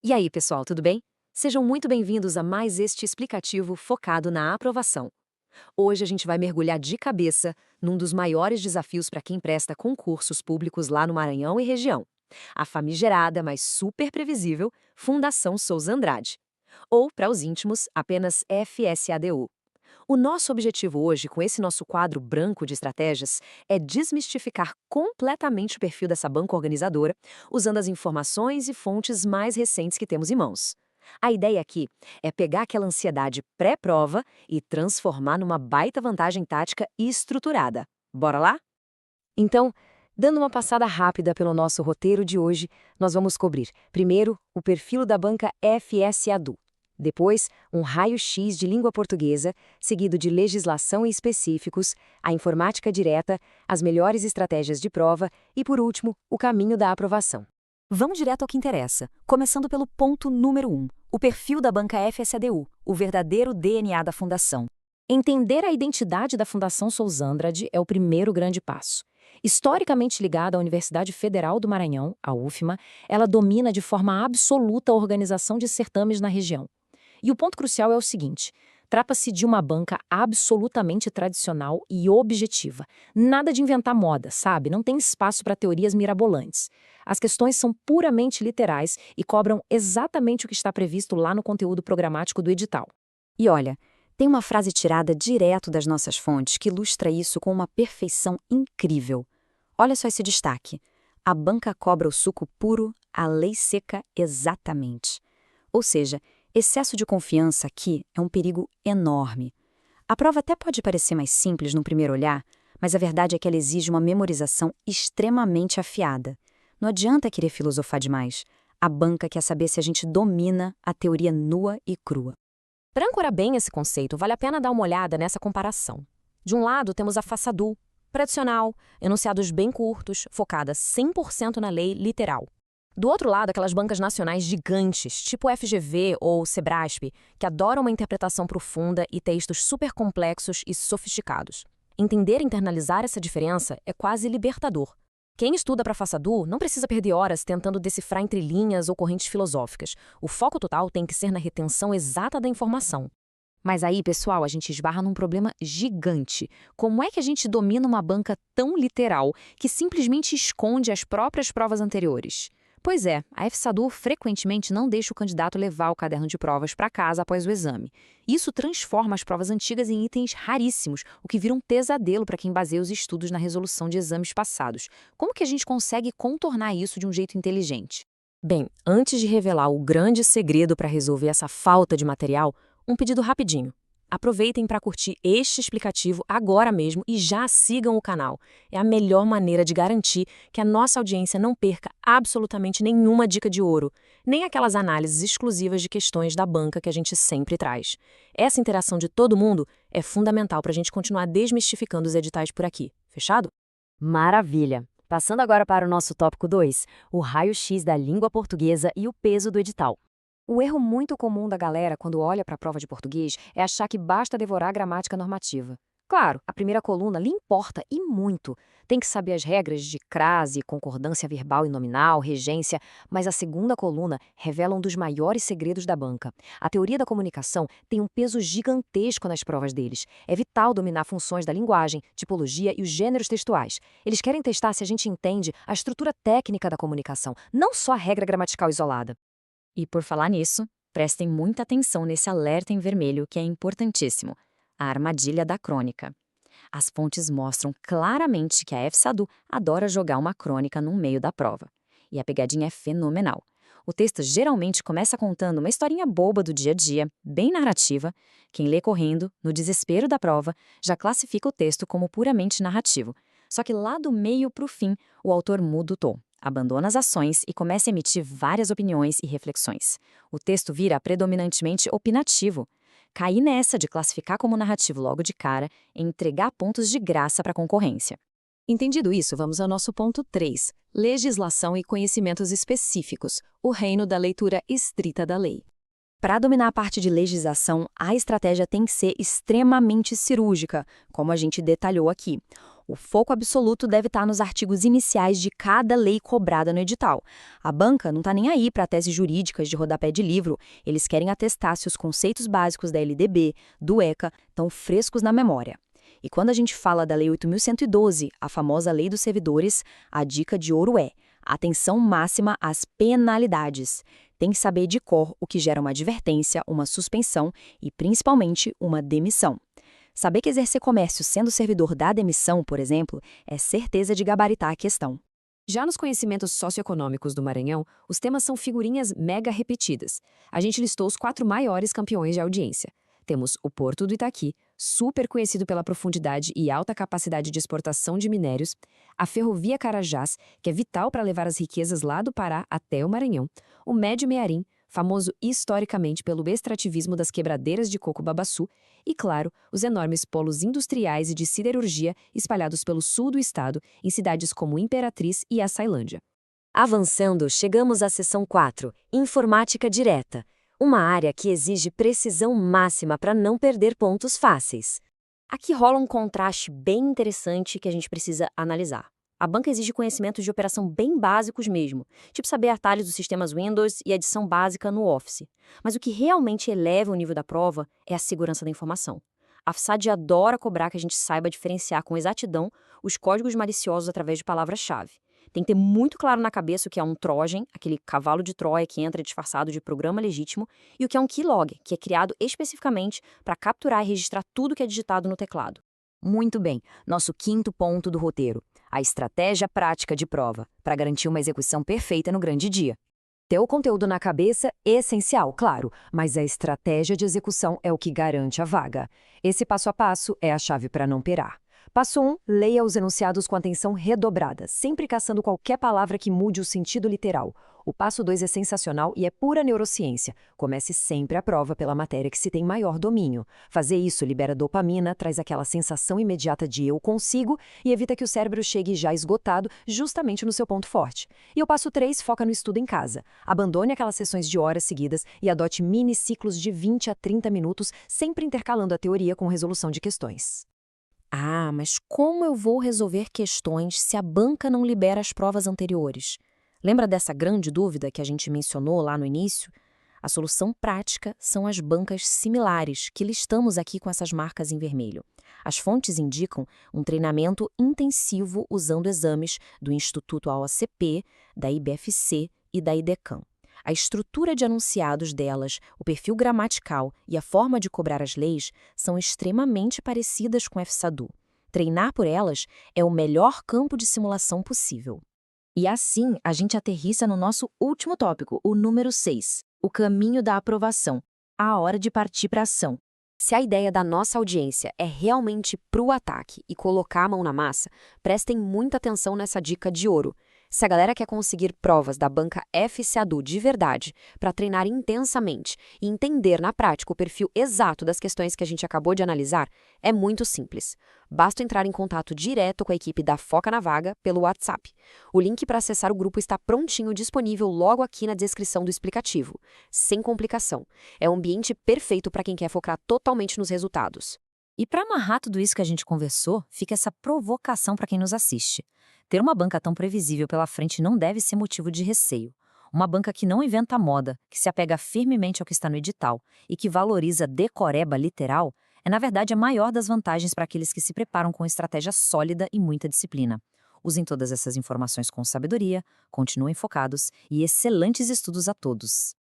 E aí, pessoal, tudo bem? Sejam muito bem-vindos a mais este explicativo focado na aprovação. Hoje a gente vai mergulhar de cabeça num dos maiores desafios para quem presta concursos públicos lá no Maranhão e região. A famigerada, mas super previsível, Fundação Souza Andrade. Ou, para os íntimos, apenas FSADU. O nosso objetivo hoje, com esse nosso quadro branco de estratégias, é desmistificar completamente o perfil dessa banca organizadora, usando as informações e fontes mais recentes que temos em mãos. A ideia aqui é pegar aquela ansiedade pré-prova e transformar numa baita vantagem tática e estruturada. Bora lá? Então, dando uma passada rápida pelo nosso roteiro de hoje, nós vamos cobrir, primeiro, o perfil da banca FSADU. Depois, um raio-x de língua portuguesa, seguido de legislação e específicos, a informática direta, as melhores estratégias de prova e, por último, o caminho da aprovação. Vamos direto ao que interessa, começando pelo ponto número 1, o perfil da banca FSADU, o verdadeiro DNA da fundação. Entender a identidade da Fundação Souza Andrade é o primeiro grande passo. Historicamente ligada à Universidade Federal do Maranhão, a UFMA, ela domina de forma absoluta a organização de certames na região. E o ponto crucial é o seguinte: trata-se de uma banca absolutamente tradicional e objetiva. Nada de inventar moda, sabe? Não tem espaço para teorias mirabolantes. As questões são puramente literais e cobram exatamente o que está previsto lá no conteúdo programático do edital. E olha, tem uma frase tirada direto das nossas fontes que ilustra isso com uma perfeição incrível. Olha só esse destaque. A banca cobra o suco puro, a lei seca exatamente. Ou seja, excesso de confiança aqui é um perigo enorme. A prova até pode parecer mais simples no primeiro olhar, mas a verdade é que ela exige uma memorização extremamente afiada. Não adianta querer filosofar demais. A banca quer saber se a gente domina a teoria nua e crua. Para ancorar bem esse conceito, vale a pena dar uma olhada nessa comparação. De um lado, temos a FSADU, tradicional, enunciados bem curtos, focada 100% na lei literal. Do outro lado, aquelas bancas nacionais gigantes, tipo FGV ou Sebrasp, que adoram uma interpretação profunda e textos super complexos e sofisticados. Entender e internalizar essa diferença é quase libertador. Quem estuda para FSADU não precisa perder horas tentando decifrar entre linhas ou correntes filosóficas. O foco total tem que ser na retenção exata da informação. Mas aí, pessoal, a gente esbarra num problema gigante. Como é que a gente domina uma banca tão literal que simplesmente esconde as próprias provas anteriores? Pois é, a FSADU frequentemente não deixa o candidato levar o caderno de provas para casa após o exame. Isso transforma as provas antigas em itens raríssimos, o que vira um pesadelo para quem baseia os estudos na resolução de exames passados. Como que a gente consegue contornar isso de um jeito inteligente? Bem, antes de revelar o grande segredo para resolver essa falta de material, um pedido rapidinho. Aproveitem para curtir este explicativo agora mesmo e já sigam o canal. É a melhor maneira de garantir que a nossa audiência não perca absolutamente nenhuma dica de ouro, nem aquelas análises exclusivas de questões da banca que a gente sempre traz. Essa interação de todo mundo é fundamental para a gente continuar desmistificando os editais por aqui. Fechado? Maravilha! Passando agora para o nosso tópico 2, o raio-x da língua portuguesa e o peso do edital. O erro muito comum da galera quando olha para a prova de português é achar que basta devorar a gramática normativa. Claro, a primeira coluna lhe importa e muito. Tem que saber as regras de crase, concordância verbal e nominal, regência, mas a segunda coluna revela um dos maiores segredos da banca. A teoria da comunicação tem um peso gigantesco nas provas deles. É vital dominar funções da linguagem, tipologia e os gêneros textuais. Eles querem testar se a gente entende a estrutura técnica da comunicação, não só a regra gramatical isolada. E por falar nisso, prestem muita atenção nesse alerta em vermelho que é importantíssimo: a armadilha da crônica. As fontes mostram claramente que a FSADU adora jogar uma crônica no meio da prova. E a pegadinha é fenomenal. O texto geralmente começa contando uma historinha boba do dia a dia, bem narrativa. Quem lê correndo, no desespero da prova, já classifica o texto como puramente narrativo. Só que lá do meio para o fim, o autor muda o tom. Abandona as ações e começa a emitir várias opiniões e reflexões. O texto vira predominantemente opinativo. Cair nessa de classificar como narrativo logo de cara é entregar pontos de graça para a concorrência. Entendido isso, vamos ao nosso ponto 3, legislação e conhecimentos específicos, o reino da leitura estrita da lei. Para dominar a parte de legislação, a estratégia tem que ser extremamente cirúrgica, como a gente detalhou aqui. O foco absoluto deve estar nos artigos iniciais de cada lei cobrada no edital. A banca não está nem aí para teses jurídicas de rodapé de livro, eles querem atestar se os conceitos básicos da LDB, do ECA, estão frescos na memória. E quando a gente fala da Lei 8.112, a famosa Lei dos Servidores, a dica de ouro é: atenção máxima às penalidades. Tem que saber de cor o que gera uma advertência, uma suspensão e, principalmente, uma demissão. Saber que exercer comércio sendo servidor da demissão, por exemplo, é certeza de gabaritar a questão. Já nos conhecimentos socioeconômicos do Maranhão, os temas são figurinhas mega repetidas. A gente listou os 4 maiores campeões de audiência. Temos o Porto do Itaqui, super conhecido pela profundidade e alta capacidade de exportação de minérios, a Ferrovia Carajás, que é vital para levar as riquezas lá do Pará até o Maranhão, o Médio Mearim, famoso historicamente pelo extrativismo das quebradeiras de coco babaçu, e, claro, os enormes polos industriais e de siderurgia espalhados pelo sul do estado, em cidades como Imperatriz e Açailândia. Avançando, chegamos à seção 4, Informática Direta, uma área que exige precisão máxima para não perder pontos fáceis. Aqui rola um contraste bem interessante que a gente precisa analisar. A banca exige conhecimentos de operação bem básicos mesmo, tipo saber atalhos dos sistemas Windows e adição básica no Office. Mas o que realmente eleva o nível da prova é a segurança da informação. A FSAD adora cobrar que a gente saiba diferenciar com exatidão os códigos maliciosos através de palavras-chave. Tem que ter muito claro na cabeça o que é um Trojan, aquele cavalo de Troia que entra disfarçado de programa legítimo, e o que é um keylog, que é criado especificamente para capturar e registrar tudo que é digitado no teclado. Muito bem, nosso quinto ponto do roteiro, a estratégia prática de prova, para garantir uma execução perfeita no grande dia. Ter o conteúdo na cabeça é essencial, claro, mas a estratégia de execução é o que garante a vaga. Esse passo a passo é a chave para não pirar. Passo 1, leia os enunciados com atenção redobrada, sempre caçando qualquer palavra que mude o sentido literal. O passo 2 é sensacional e é pura neurociência. Comece sempre a prova pela matéria que se tem maior domínio. Fazer isso libera dopamina, traz aquela sensação imediata de eu consigo e evita que o cérebro chegue já esgotado justamente no seu ponto forte. E o passo 3 foca no estudo em casa. Abandone aquelas sessões de horas seguidas e adote mini ciclos de 20 a 30 minutos, sempre intercalando a teoria com resolução de questões. Ah, mas como eu vou resolver questões se a banca não libera as provas anteriores? Lembra dessa grande dúvida que a gente mencionou lá no início? A solução prática são as bancas similares, que listamos aqui com essas marcas em vermelho. As fontes indicam um treinamento intensivo usando exames do Instituto AOCP, da IBFC e da IDECAM. A estrutura de anunciados delas, o perfil gramatical e a forma de cobrar as leis são extremamente parecidas com a FSADU. Treinar por elas é o melhor campo de simulação possível. E assim, a gente aterrissa no nosso último tópico, o número 6, o caminho da aprovação, a hora de partir para a ação. Se a ideia da nossa audiência é realmente pro ataque e colocar a mão na massa, prestem muita atenção nessa dica de ouro. Se a galera quer conseguir provas da banca FCADU de verdade, para treinar intensamente e entender na prática o perfil exato das questões que a gente acabou de analisar, é muito simples. Basta entrar em contato direto com a equipe da Foca na Vaga pelo WhatsApp. O link para acessar o grupo está prontinho disponível logo aqui na descrição do explicativo. Sem complicação. É um ambiente perfeito para quem quer focar totalmente nos resultados. E para amarrar tudo isso que a gente conversou, fica essa provocação para quem nos assiste. Ter uma banca tão previsível pela frente não deve ser motivo de receio. Uma banca que não inventa moda, que se apega firmemente ao que está no edital e que valoriza decoreba literal, é na verdade a maior das vantagens para aqueles que se preparam com estratégia sólida e muita disciplina. Usem todas essas informações com sabedoria, continuem focados e excelentes estudos a todos!